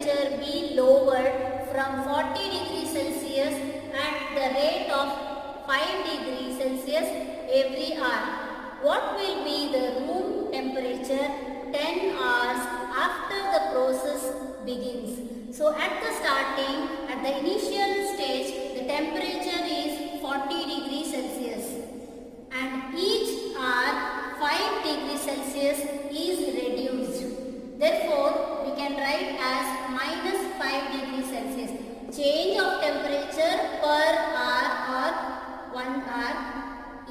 temperature be lowered from 40 degrees Celsius at the rate of 5 degrees Celsius every hour, what will be the room temperature 10 hours after the process begins? So at the starting, at the initial stage, the temperature is 40 degrees Celsius and each hour 5 degrees Celsius is reduced. Therefore, we can write as minus 5 degrees Celsius. Change of temperature per hour or 1 hour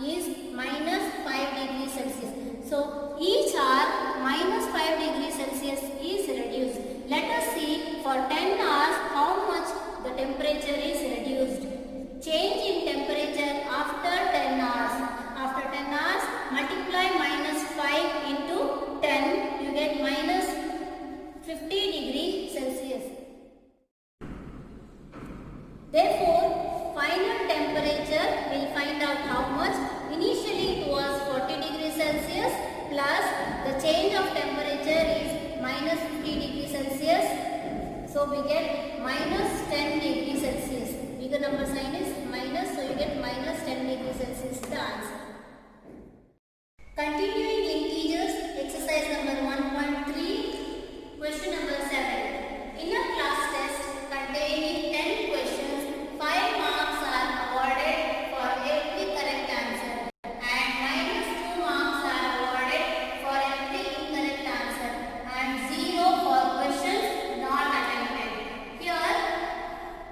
is minus 5 degrees Celsius. So, each hour minus 5 degrees Celsius is reduced. Let us see for 10 hours how much the temperature is reduced. Change in temperature after 10 hours. After 10 hours, multiply minus 5 into 10, you get minus 50 degrees Celsius. Therefore, final temperature will find out how much. Initially it was 40 degrees Celsius plus the change of temperature is minus 50 degrees Celsius. So we get minus 10 degrees Celsius. Bigger number sign is minus, so you get minus 10 degrees Celsius the answer. Continuing integers, exercise number 1.3, question number 7. In a class test containing 10 questions, 5 marks are awarded for every correct answer and minus 2 marks are awarded for every incorrect answer and 0 for questions not attempted. Here,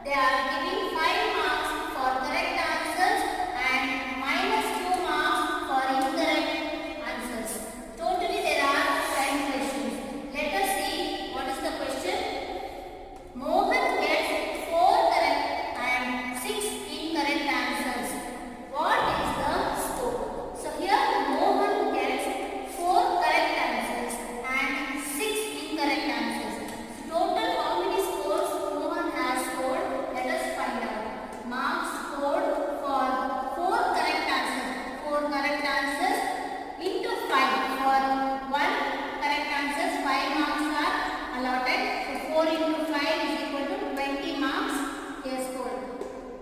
they are giving 5 marks for correct answers and minus 2 marks for incorrect answers. Totally there are 10 questions. Let us see what is the question. Mohan gets 4 correct and 6 incorrect answers. What is the score? So here Mohan gets 4 correct answers and 6 incorrect answers. Total how many scores Mohan has scored? Let us find out. Marks scored for 4 correct answers. 4 correct answers into 5. For 1 correct answers, 5 marks are allotted. So 4 into 5 is equal to 20 marks he has scored.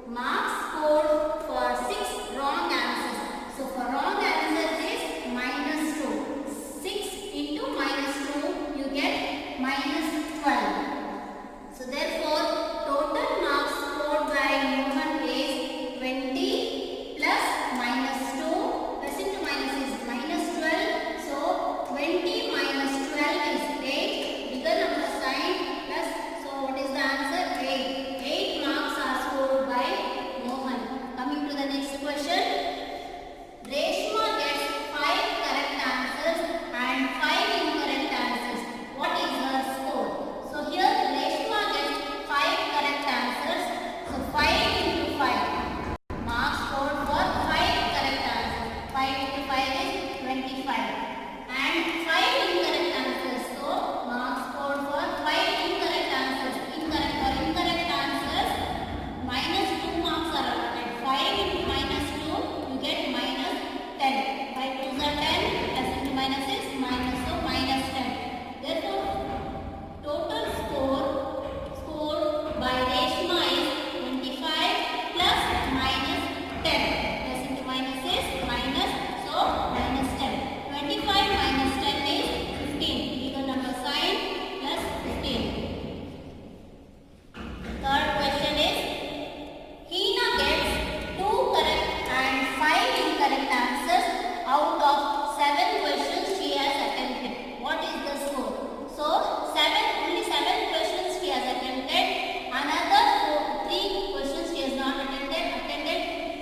Marks scored for 6 wrong answers. So for wrong answers is minus 2. 6 into minus 2, you get minus 12. So therefore, total marks scored by Mohan is 20 plus minus 2. Plus into minus is minus 12. So 20 minus 12 is 8. Bigger number sign plus. So what is the answer? 8. 8 marks are scored by Mohan. Coming to the next question. Reshma gets 5 correct answers and 5 incorrect answers. What is her score? So here Reshma gets 5 correct answers. So 5 into 5. Marks scored for 5 correct answers. 5 into 5 is 25. And 5 incorrect answers. So marks scored for 5 incorrect answers. Incorrect answers, minus 2 marks are allotted. 5 into minus 2, you get minus 10. 5 2s are 10, plus into minus is minus, so minus 10. Therefore, total score scored by Reshma is 25 plus minus 10. Plus into minus is minus, so minus 10. 25 minus 10 is 15. Bigger number sign plus 15. Third question is, Hina gets 2 correct and 5 incorrect answers out of 7 questions she has attempted. What is the score? So, only 7 questions she has attempted. Another 3 questions she has not attended.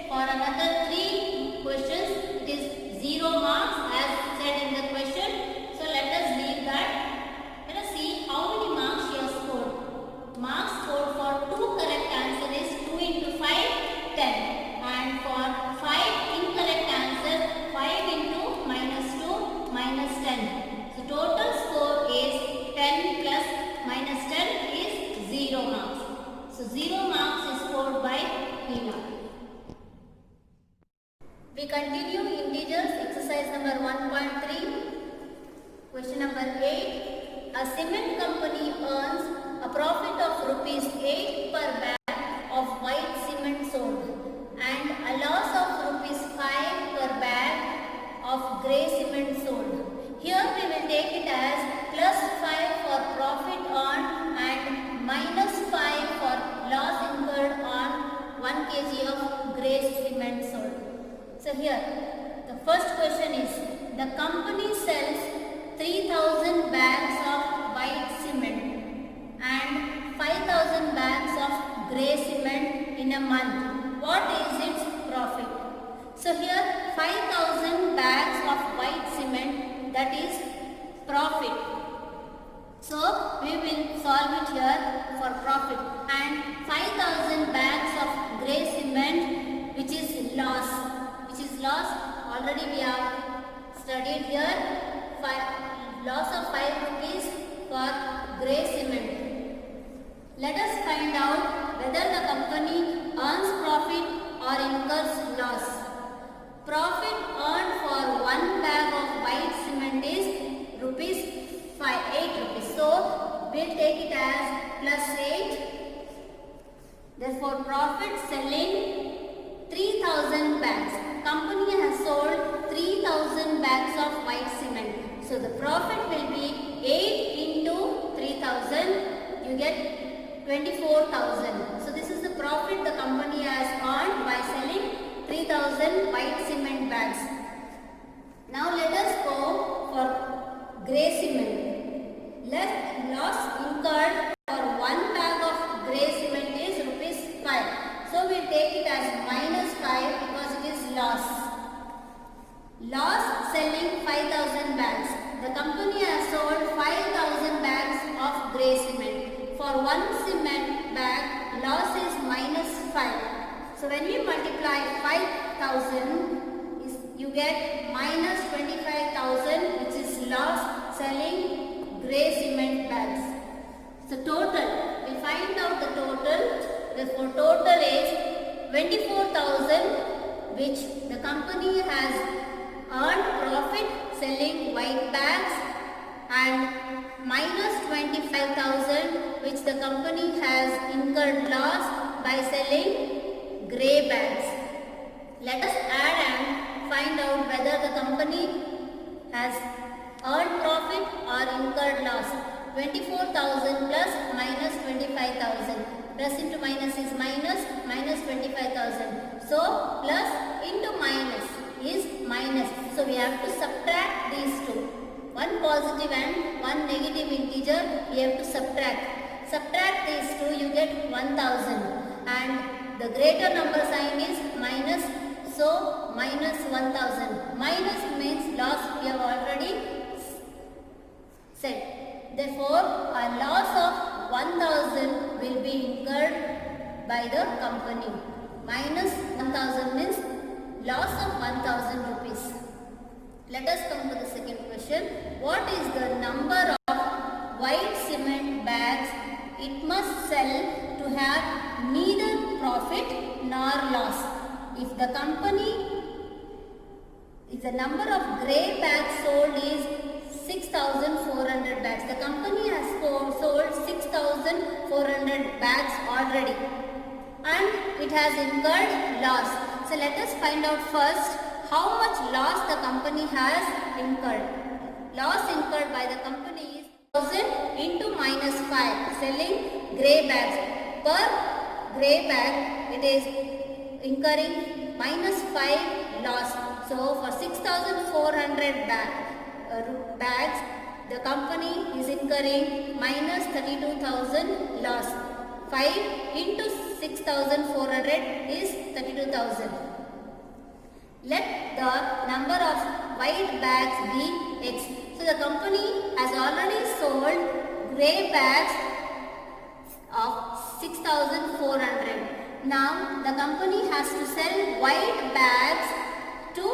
For another 3 questions, it is 0 marks as said in the question. So, let us leave that. Let us see how many marks she has scored. Marks scored for 2 correct answers is 2 into 5, 10. And for 5 incorrect answers, 5 into minus 2, minus 10. So total score is 10 plus minus 10 is 0 marks. So 0 marks is scored by Hina. We continue integers, exercise number 1.3. Question number 8. A cement company earns profit of rupees 8 per bag of white cement sold and a loss of rupees 5 per bag of grey cement sold. Here we will take it as plus 5 for profit earned and minus 5 for loss incurred on 1 kg of grey cement sold. So here the first question is, the company sells 3000 bags of white cement and 5000 bags of grey cement in a month. What is its profit? So here 5000 bags of white cement, that is profit. So we will solve it here for profit, and 5000 bags of grey cement, which is loss. Already we have studied here. Loss of 5 rupees for grey cement. Let us find out whether the company earns profit or incurs loss. Profit earned for 1 bag of white cement is ₹8 rupees. So we'll take it as plus 8. Therefore profit selling 3000 bags. Company has sold 3000 bags of white cement. So the profit will be 8 into 3000. You get 24,000. So this is the profit the company has earned by selling 3000 white cement bags. Now let us go for grey cement. Loss incurred for 1 bag of grey cement is ₹5. So we will take it as minus 5 because it is loss. Loss selling 5000 bags. The company has sold 5000 bags of grey cement. For 1 cement bag, loss is minus 5. So when we multiply 5000, you get minus 25,000, which is loss selling grey cement bags. So total, we will find out the total. Therefore total is 24,000, which the company has earned profit selling white bags, and minus 25,000, which the company has incurred loss by selling grey bags. Let us add and find out whether the company has earned profit or incurred loss. 24,000 plus minus 25,000. Plus into minus is minus, minus 25,000. So plus into minus is minus. So we have to subtract these two. One positive and one negative integer we have to subtract. Subtract these two, you get 1000. And the greater number sign is minus. So minus 1000. Minus means loss, we have already said. Therefore, a loss of 1000 will be incurred by the company. Minus 1000 means loss of 1000 rupees. Let us come to the second question. What is the number of white cement bags it must sell to have neither profit nor loss? If the number of grey bags sold is 6,400 bags. The company has sold 6,400 bags already, and it has incurred loss. So let us find out first how much loss the company has incurred. Loss incurred by the company is 1,000 into minus 5, selling grey bags. Per grey bag it is incurring minus 5 loss. So for 6,400 bags, the company is incurring minus 32,000 loss. 5 into 6,400 is 32,000. Let the number of white bags be X. So the company has already sold grey bags of 6,400. Now the company has to sell white bags to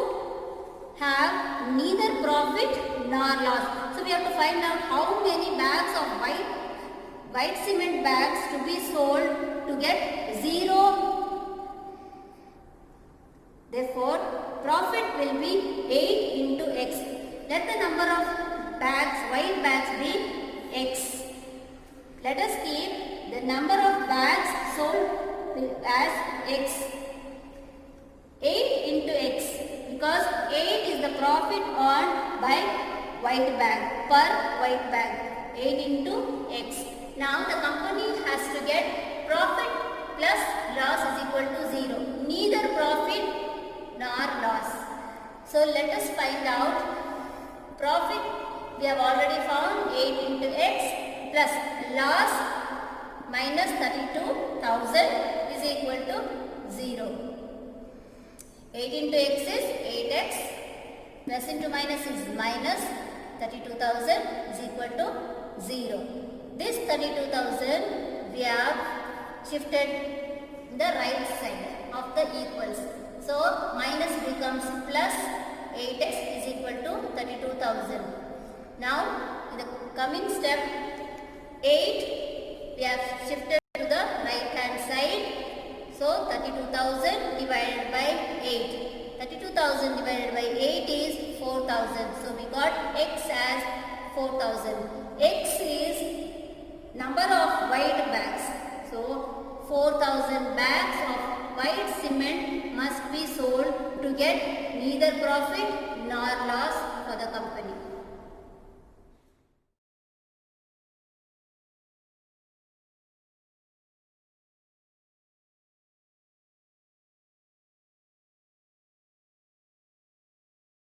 have neither profit nor loss. So we have to find out how many bags of white cement bags to be sold to get 0. Therefore profit will be 8 into X. Let the number of bags, white bags, be X. Let us keep the number of bags sold as x. 8 into x, because 8 is the profit earned by white bag, per white bag. 8 into x. Now the company has to get profit plus loss is equal to 0. Neither profit nor loss. So let us find out profit. We have already found 8 into x plus loss minus 32,000 is equal to 0. 8 into x is 8x, plus into minus is minus, 32,000 is equal to 0. This 32,000 we have shifted the right side of the equals. So minus becomes plus, 8x is equal to 32,000. Now in the coming step, 8 we have shifted to the right hand side. So 32,000 divided by 8. 32,000 divided by 8 is 4,000. So we got x as 4,000. X is number of white bags. So 4,000 bags of white cement must be sold to get neither profit nor loss for the company.